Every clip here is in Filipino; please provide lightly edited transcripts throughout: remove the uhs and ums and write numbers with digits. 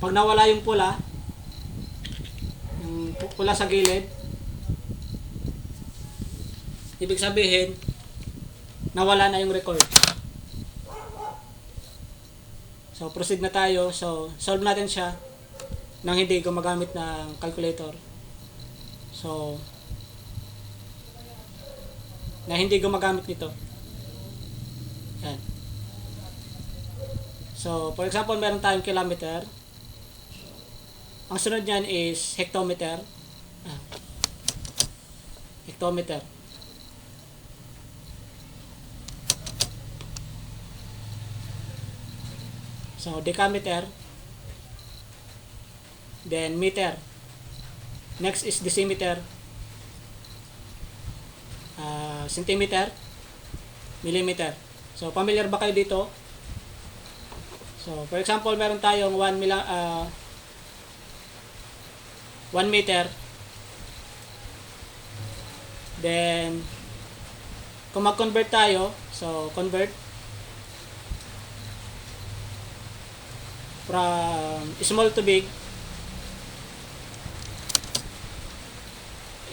Pag nawala yung pula sa gilid, ibig sabihin nawala na yung record. So proceed na tayo. So solve natin siya nang hindi gumagamit ng calculator. So na hindi gumagamit nito. Yan. So for example, meron tayong kilometer. Ang sunod niyan is hectometer. Hectometer. So decameter. Then meter. Next is decimeter. Centimeter. Millimeter. So familiar ba kayo dito? So for example, meron tayong 1 meter. Then kung mag-convert tayo, so convert from small to big.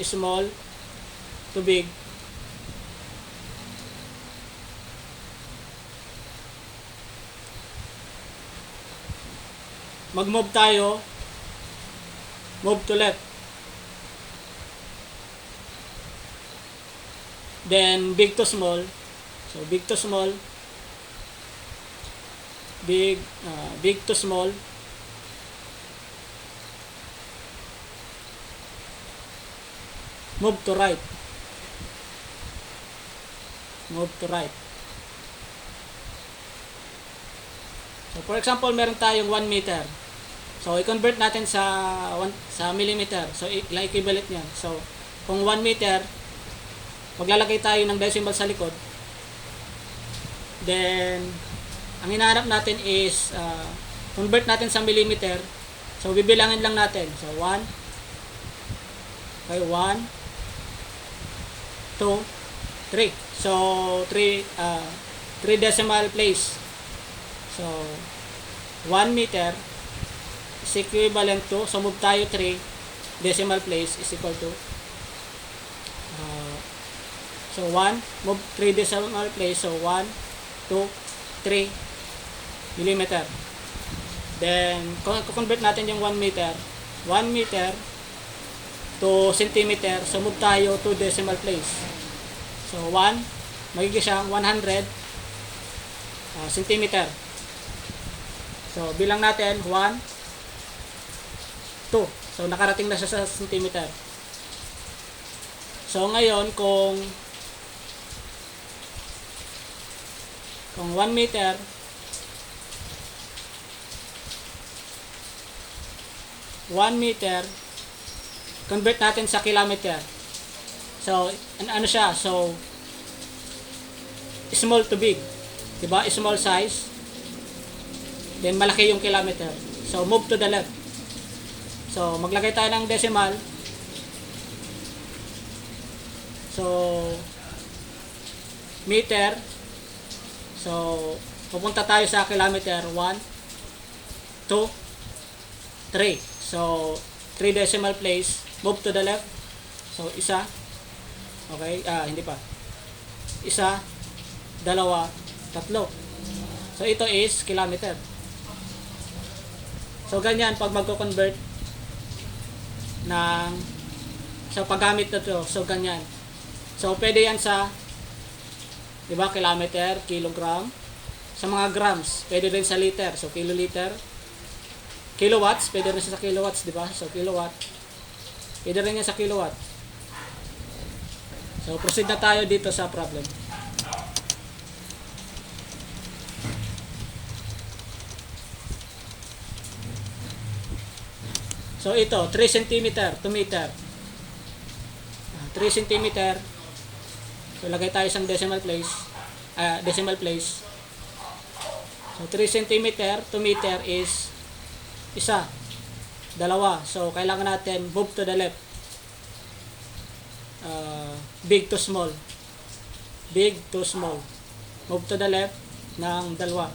Small to big. Mag-move tayo. Move to left. Then big to small. So big to small. Big to small. Move to right. Move to right. So for example, meron tayong 1 meter. So i-convert natin sa millimeter. So ilang equivalent niyan. So kung 1 meter, maglalagay tayo ng decimal sa likod. Then ang hinahanap natin is convert natin sa millimeter. So bibilangin lang natin. So 1, okay, 1, 2, 3. So 3 decimal place. So 1 meter is equivalent to, so move tayo 3 decimal place is equal to so 1, move 3 decimal place, so 1, 2, 3 millimeter. Then kung convert natin yung 1 meter to centimeter, so move tayo 2 decimal place. So 1, magiging siyang 100 centimeter. So bilang natin 1, 2. So nakarating na siya sa centimeter. So ngayon kung 1 meter convert natin sa kilometer. So ano siya? So small to big. Diba? Small size. Then malaki yung kilometer. So move to the left. So maglagay tayo ng decimal. So meter. So pupunta tayo sa kilometer. 1, 2, 3. So 3 decimal place. Move to the left. So isa. Okay, hindi pa. Isa, dalawa, tatlo. So ito is kilometer. So ganyan pag magko-convert ng sa paggamit na to. So ganyan. So pwede yan sa, di ba, kilometer, kilogram. Sa mga grams, pwede rin sa liter. So kiloliter. Kilowatts, pwede rin sa kilowatts, di ba? So kilowatt. Pwede rin yan sa kilowatt. So proceed na tayo dito sa problem. So ito, 3 cm to meter. 3 cm. So lagay tayo isang decimal place. So 3 cm to meter is isa, dalawa. So kailangan natin move to the left. Big to small. Big to small. Move to the left ng dalawa.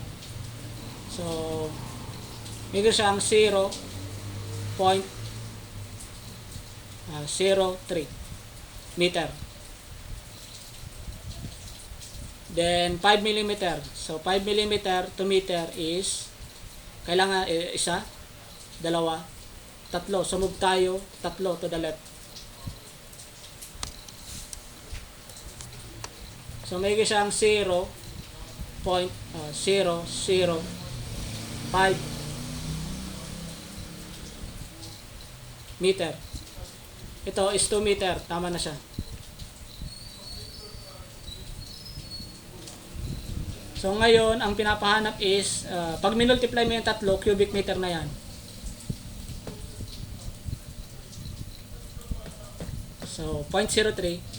So Meron siyang 0.03 meter. Then 5 mm. So 5 mm to meter is kailangan isa, dalawa, tatlo. So move tayo tatlo to the left. So may siyang 0.005 meter. Ito is 2 meter. Tama na siya. So ngayon, ang pinapahanap is, pag minultiply mo yung tatlo, cubic meter na yan. So 0.03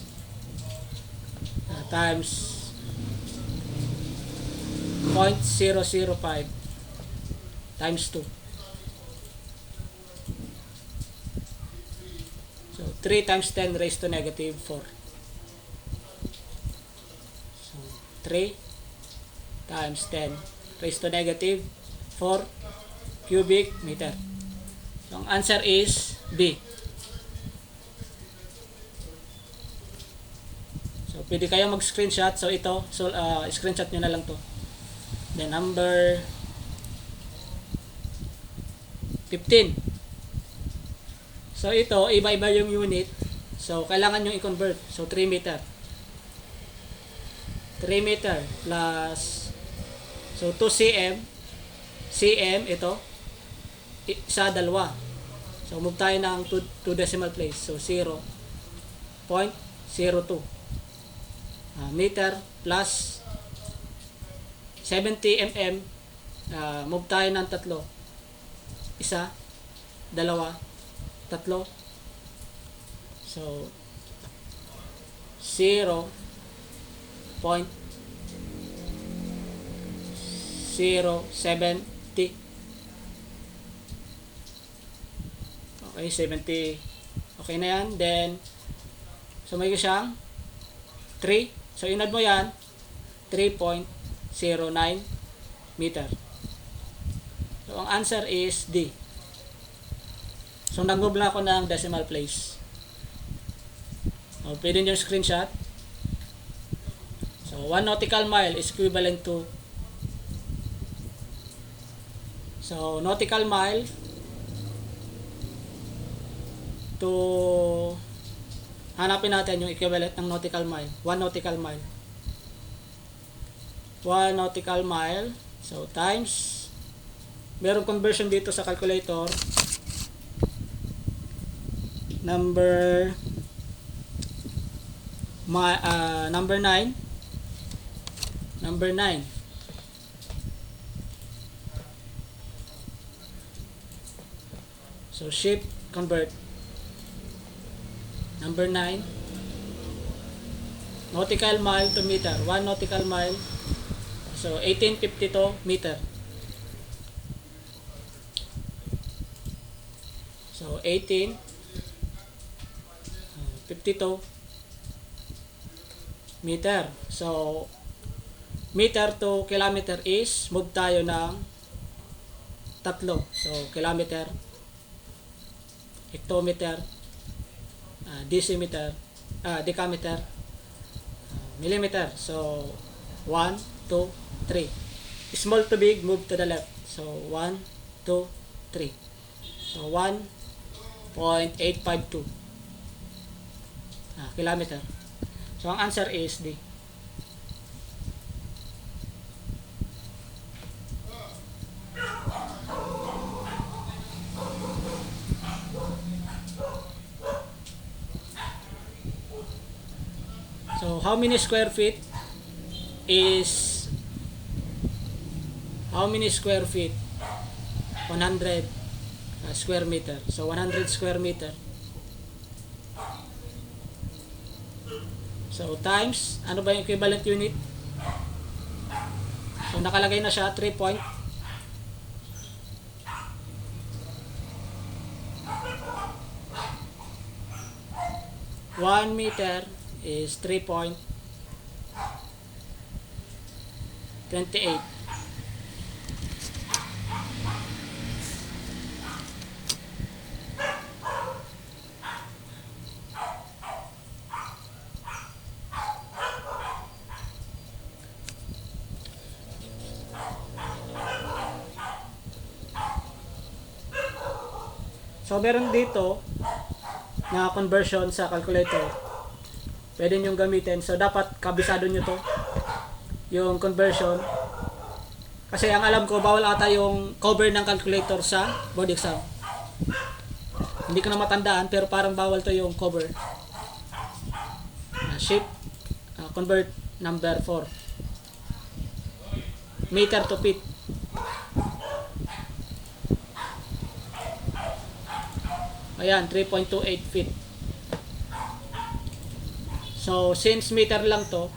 times 0.005 times 2. So 3 times 10 raised to negative 4. So 3 times 10 raised to negative 4 cubic meter. So ang answer is B. So pwede kayo mag-screenshot. So ito, screenshot nyo na lang to. Then number 15. So ito, iba-iba yung unit. So kailangan nyo i-convert. So 3 meter. 3 meter plus, so 2 cm. Cm ito. Isa, dalawa. So move tayo ng 2 decimal place. So 0.02 meter plus 70 mm. Move tayo ng tatlo. Isa, dalawa, tatlo. So 0.070. Okay, 70. Okay na yan. Then so may siyang 3. So inad mo yan, 3.09 meter. So ang answer is D. So nag-move na ako ng decimal place. So pwede nyo screenshot. So 1 nautical mile is equivalent to, so nautical mile to, hanapin natin yung equivalent ng nautical mile. 1 nautical mile. 1 nautical mile. So times, merong conversion dito sa calculator. Number 9. Number 9. So shift, convert. Number 9. Nautical mile to meter. 1 nautical mile. So 1852 meter. So 1852 meter. So meter to kilometer is, move tayo ng tatlo. So kilometer, hectometer, decimeter, decameter, millimeter. So 1, 2, 3. Small to big, move to the left. So 1, 2, 3. So 1.852 kilometer. So ang answer is D. So how many square feet is, 100 square meter. So 100 square meter. So times, ano ba yung equivalent unit? So nakalagay na siya, 3 point. One meter is 3.28. So, meron dito na conversion sa calculator. Pwede nyo gamitin. So, dapat kabisado nyo to. Yung conversion. Kasi ang alam ko, bawal ata yung cover ng calculator sa board exam. Hindi ko na matandaan, pero parang bawal to yung cover. Shift, convert number 4. Meter to feet. Ayan, 3.28 feet. So, since meter lang to,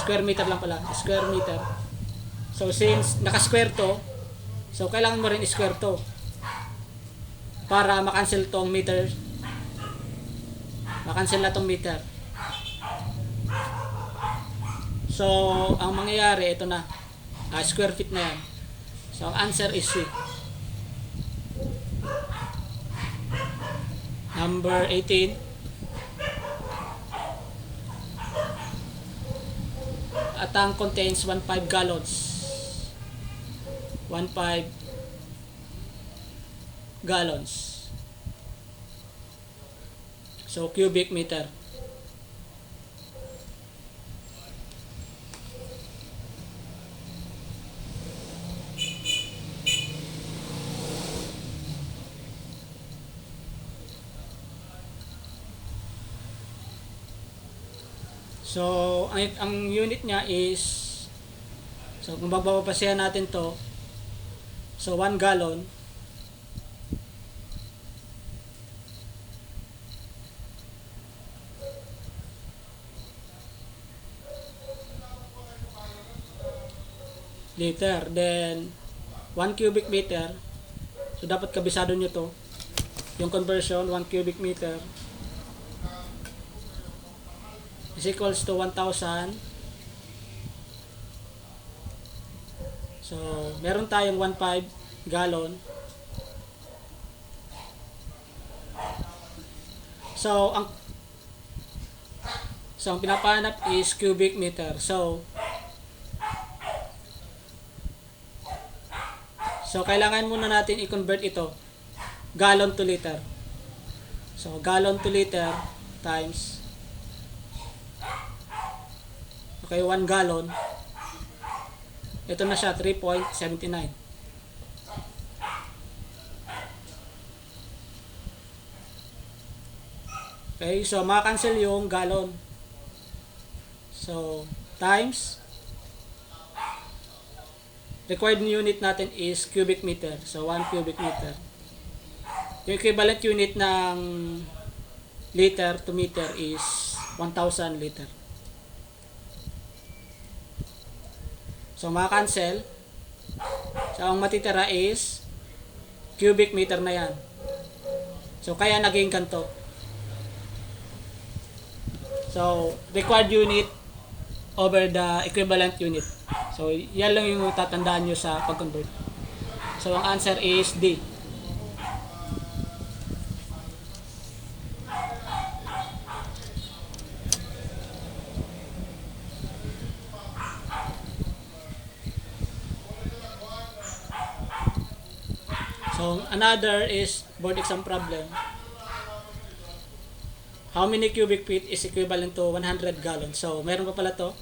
square meter lang pala, square meter. So, since naka-square to, so kailangan mo rin square to para makancel tong meter. Makancel na tong meter. So, ang mangyayari, ito na. Square feet na yan. So, ang answer is C. Number 18. A tank contains 1.5 gallons. 1.5 gallons. So, cubic meter. So, ang unit niya is, so kung bababasihan natin to, so 1 gallon, liter, then 1 cubic meter, so dapat kabisado nyo to, yung conversion, 1 cubic meter is equals to 1,000. So, meron tayong 1.5 gallon. So, ang pinapahanap is cubic meter. So, kailangan muna natin i-convert ito gallon to liter. So, gallon to liter times, okay, 1 gallon. Ito na siya, 3.79. Okay, so maka-cancel yung gallon. So, times, required unit natin is cubic meter. So, 1 cubic meter. Yung equivalent unit ng liter to meter is 1,000 liter. So, maka-cancel. So, ang matitira is cubic meter na yan. So, kaya naging ganito. So, required unit over the equivalent unit. So, yan lang yung tatandaan nyo sa pag-convert. So, ang answer is D. So, another is board exam problem. How many cubic feet is equivalent to 100 gallons? So, meron pa pala to.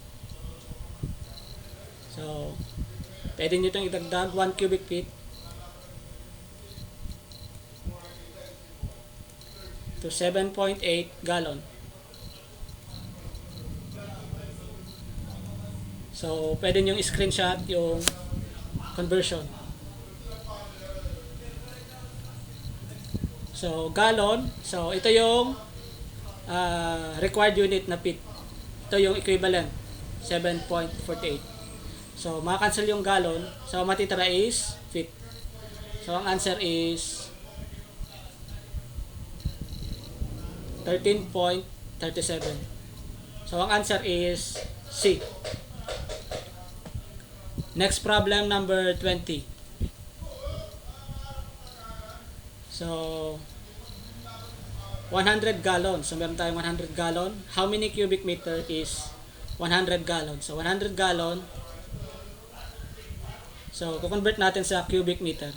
So, pwede nyo itong idagdag 1 cubic feet to 7.8 gallon. So, pwede nyo i-screenshot yung conversion. So, gallon. So, ito yung required unit na feet. Ito yung equivalent. 7.48. So, maka-cancel yung gallon. So, matitira is feet. So, ang answer is 13.37. So, ang answer is C. Next problem, number 20. So, 100 gallon. So, meron tayong 100 gallon. How many cubic meter is 100 gallon? So, 100 gallon. So, kukonvert natin sa cubic meter.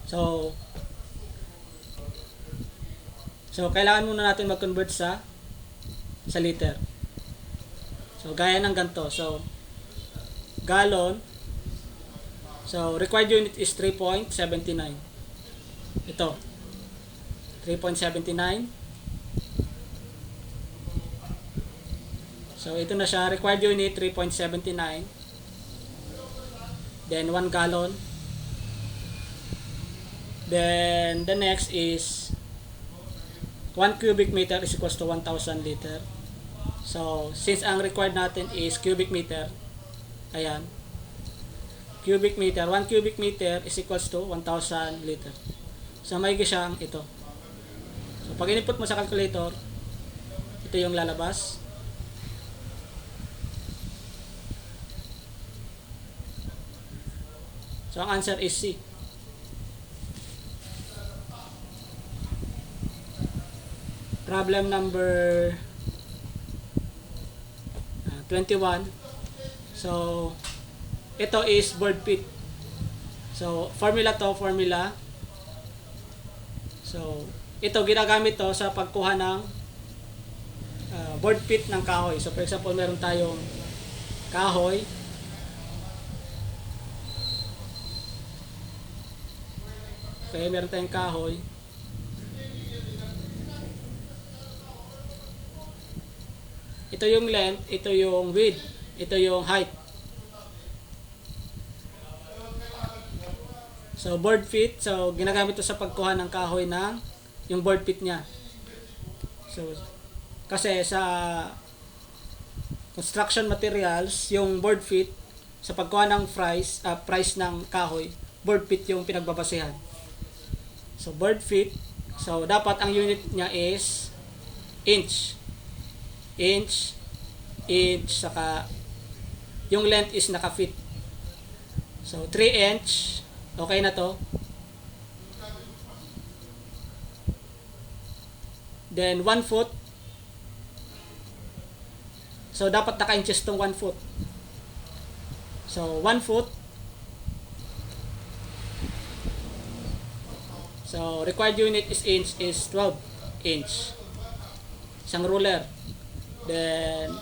So, kailangan muna natin mag-convert sa liter. So, gaya ng ganito. So, gallon. So, required unit is 3.79. Ito. 3.79. So, ito na siya. Required unit, 3.79. Then, 1 gallon. Then, the next is 1 cubic meter is equals to 1,000 liter. So, since ang required natin is cubic meter, ayan, cubic meter, 1 cubic meter is equals to 1,000 liter. So, may siyang ito. So, pag input mo sa calculator, ito yung lalabas. So, ang answer is C. Problem number 21. So, ito is board feet. So, formula. So, ito ginagamit to sa pagkuha ng board feet ng kahoy. So, for example, meron tayong kahoy. Okay, meron tayong kahoy. Ito yung length, ito yung width, ito yung height. So, board feet. So, ginagamit ito sa pagkuha ng kahoy ng yung board feet niya. So, kasi sa construction materials, yung board feet, sa pagkuha ng price ng kahoy, board feet yung pinagbabasehan. So, board feet. So, dapat ang unit niya is inch, saka yung length is naka-feet. So, 3 inch, okay na to. Then, 1 foot. So, dapat naka-inches tong 1 foot. So, 1 foot. So, required unit is inch is 12 inch. Isang ruler. Then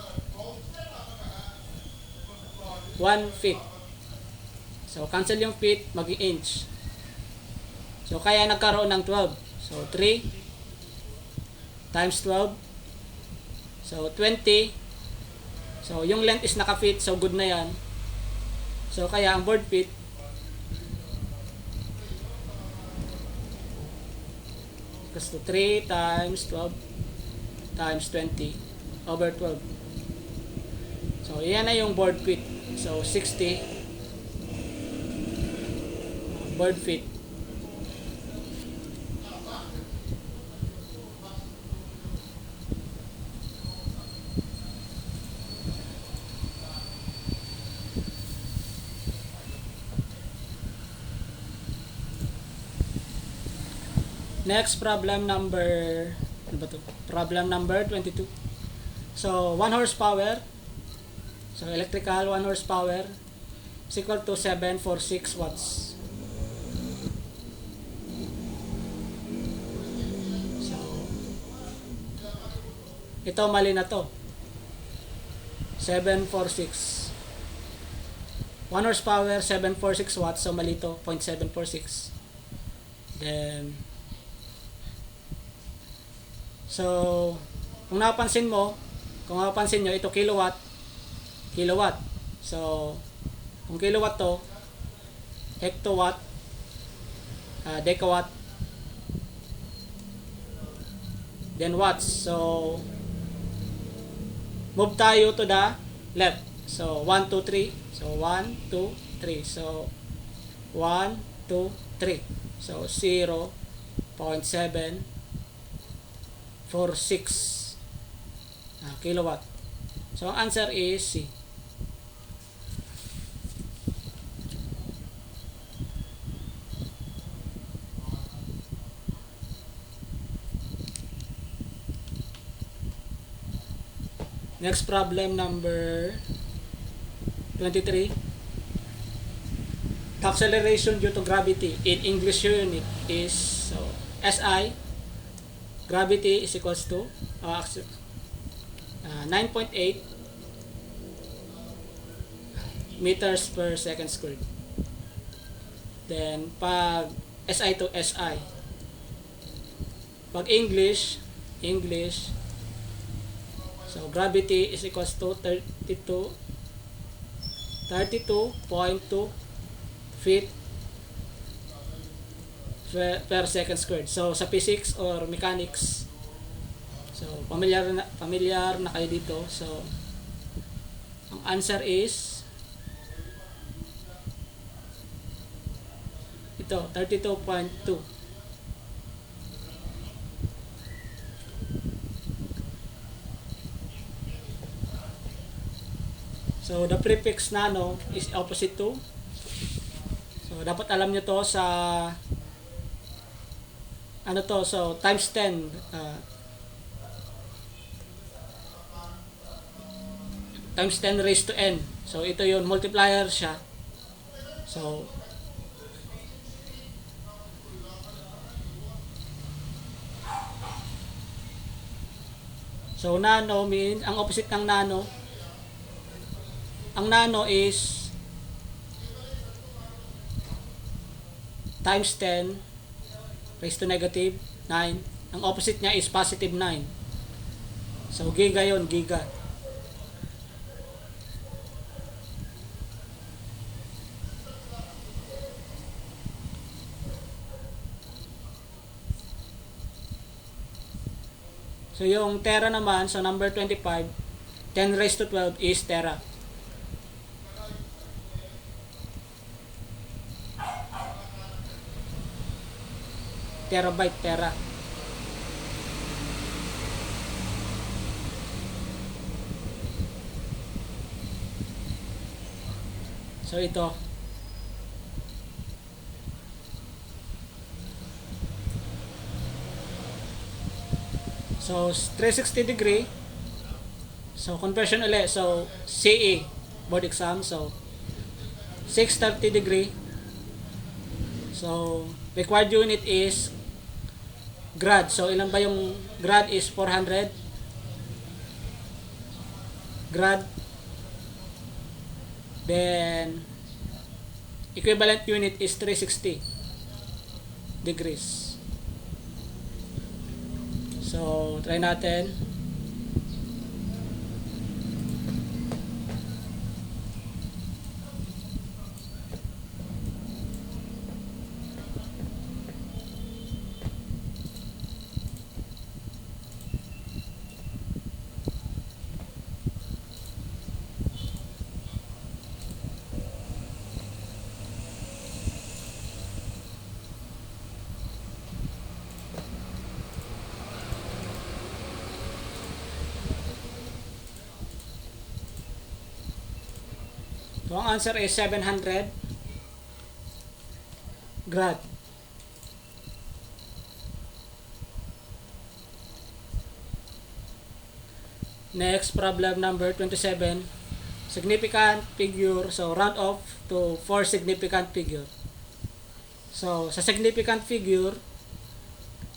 1 feet. So, cancel yung feet, maging inch. So, kaya nagkaroon ng 12. So, 3 times 12. So, 20. So, yung length is naka-feet. So, good na yan. So, kaya ang board feet equals to 3 times 12 times 20 over 12. So, yan na yung board feet. So, 60 board feet. Next, problem number, ano ba to? Problem number 22. So, 1 horsepower. So, electrical 1 horsepower is equal to 746 watts. So, ito mali na to. 746. 1 horsepower, 746 watts. So, mali to. 0.746. Then, so, kung napansin nyo, ito kilowatt. So, kung kilowatt to, hectowatt, decawatt, then watts. So, move tayo to the left. So, 1, 2, 3. So, 1, 2, 3. So, 1, 2, 3. So, 0.746 kilowatt. So, ang answer is C. Next, problem number 23. The acceleration due to gravity in English unit is so SI. Gravity is equals to 9.8 meters per second squared. Then pag SI to SI, pag English, so gravity is equals to 32.2 feet per second squared. So sa physics or mechanics, so familiar na kayo dito. So ang answer is ito, 32.2. So the prefix nano is opposite to. So dapat alam nyo to sa ano to, so times 10 times 10 raised to n. So ito yung multiplier siya. So nano mean, ang opposite ng nano, ang nano is times 10 raised to negative 9. Ang opposite niya is positive 9. So giga yon, giga. So yung tera naman, so number 25, 10 raised to 12 is tera. Terabyte, tera. So ito. So 360 degree. So conversion ulit. So CE board exam. So 630 degree. So required unit is grad. So ilan ba yung grad is 400 grad. Then equivalent unit is 360 degrees. So try natin. So, ang answer is 700 grad. Next, problem number 27. Significant figure. So, round off to 4 significant figure. So, sa significant figure,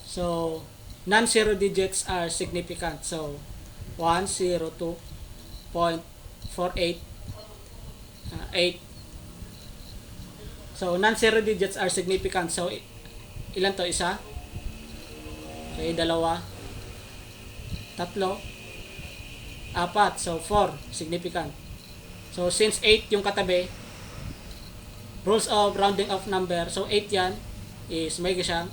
so, non-zero digits are significant. So, 1, 0, 2.48 8. So non-zero digits are significant. So ilan to? Isa, okay, dalawa, tatlo, apat. So 4 significant. So since 8 yung katabi, rules of rounding off number, so 8 yan is may siyang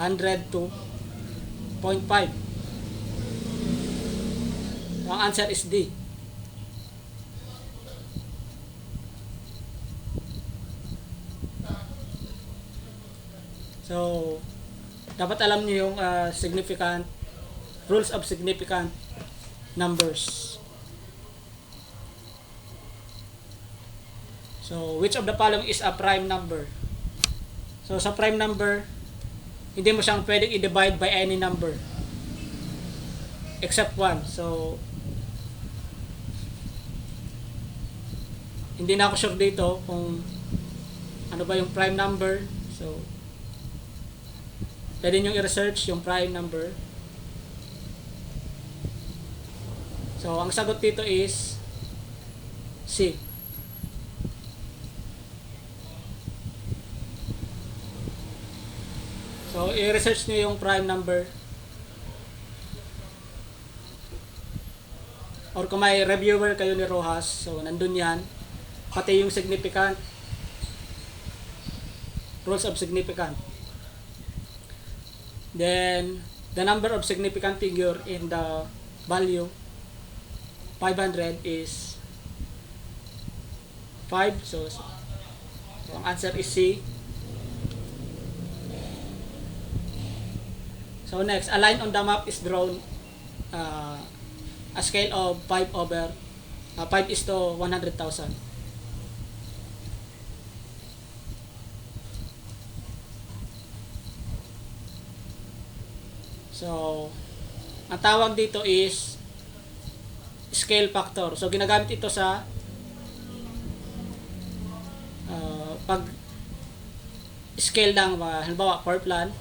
102.5. So ang answer is D. So, dapat alam niyo yung significant, rules of significant numbers. So, which of the following is a prime number? So, sa prime number, hindi mo siyang pwedeng i-divide by any number. Except 1. So, hindi na ako sure dito kung ano ba yung prime number. So, pwede nyo i-research yung prime number. So, ang sagot dito is C. So, i-research nyo yung prime number. Or kung may reviewer kayo ni Rojas, so nandun yan. Pati yung significant, rules of significant. Then, the number of significant figure in the value 500 is 5. So ang answer is C. So next, a line on the map is drawn a scale of 5 over 5 is to 100,000. So, ang tawag dito is scale factor. So, ginagamit ito sa pag scale ng halimbawa floor plan.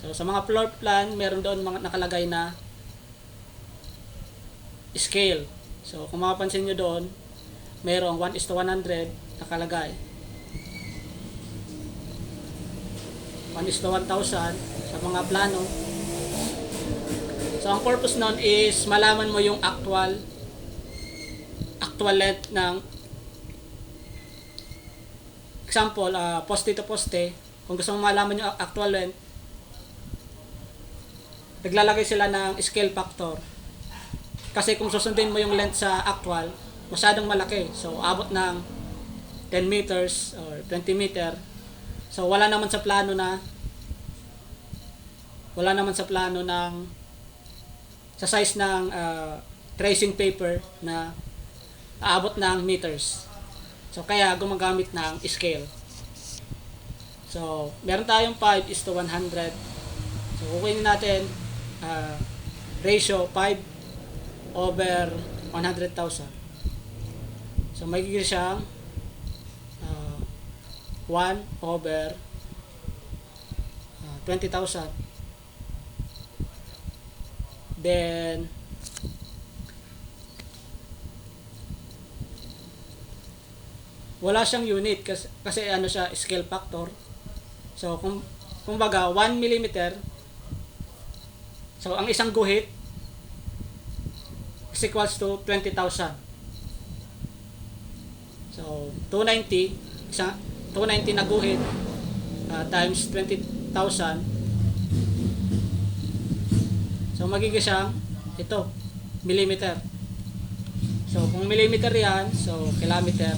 So, sa mga floor plan, meron doon mga nakalagay na scale. So, kung mapapansin nyo doon, merong 1:100 nakalagay. 1:1000 sa mga plano. So, ang purpose nun is malaman mo yung actual length ng example, poste to poste. Kung gusto mo malaman yung actual length, naglalagay sila ng scale factor. Kasi kung susundin mo yung length sa actual, masyadong malaki. So, abot ng 10 meters or 20 meter. So, wala naman sa plano ng sa size ng tracing paper na aabot ng meters. So, kaya gumagamit ng scale. So, meron tayong 5:100. So, kukunin natin ratio 5 over 100,000. So, magiging siyang 1 over 20,000. Then, wala siyang unit kasi ano siya, scale factor. So, kung baga 1 millimeter, so ang isang guhit is equals to 20,000. So, 290 na guhit times 20,000. So, magiging siyang ito, millimeter. So, kung millimeter yan, so kilometer,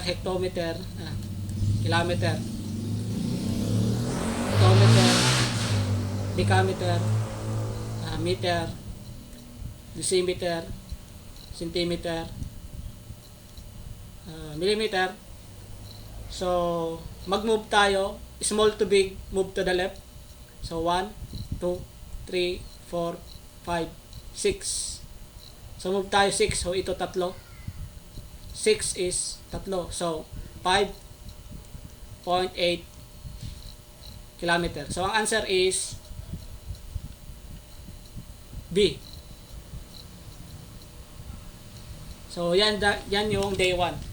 hectometer, kilometer, hectometer, decameter, meter, decimeter, centimeter, millimeter. So, mag-move tayo, small to big, move to the left. So, 1, 2, 3, 4, 5, 6. So, move tayo 6. So, ito 3. 6 is 3. So, 5.8 kilometer. So, ang answer is B. So, yan yung day 1.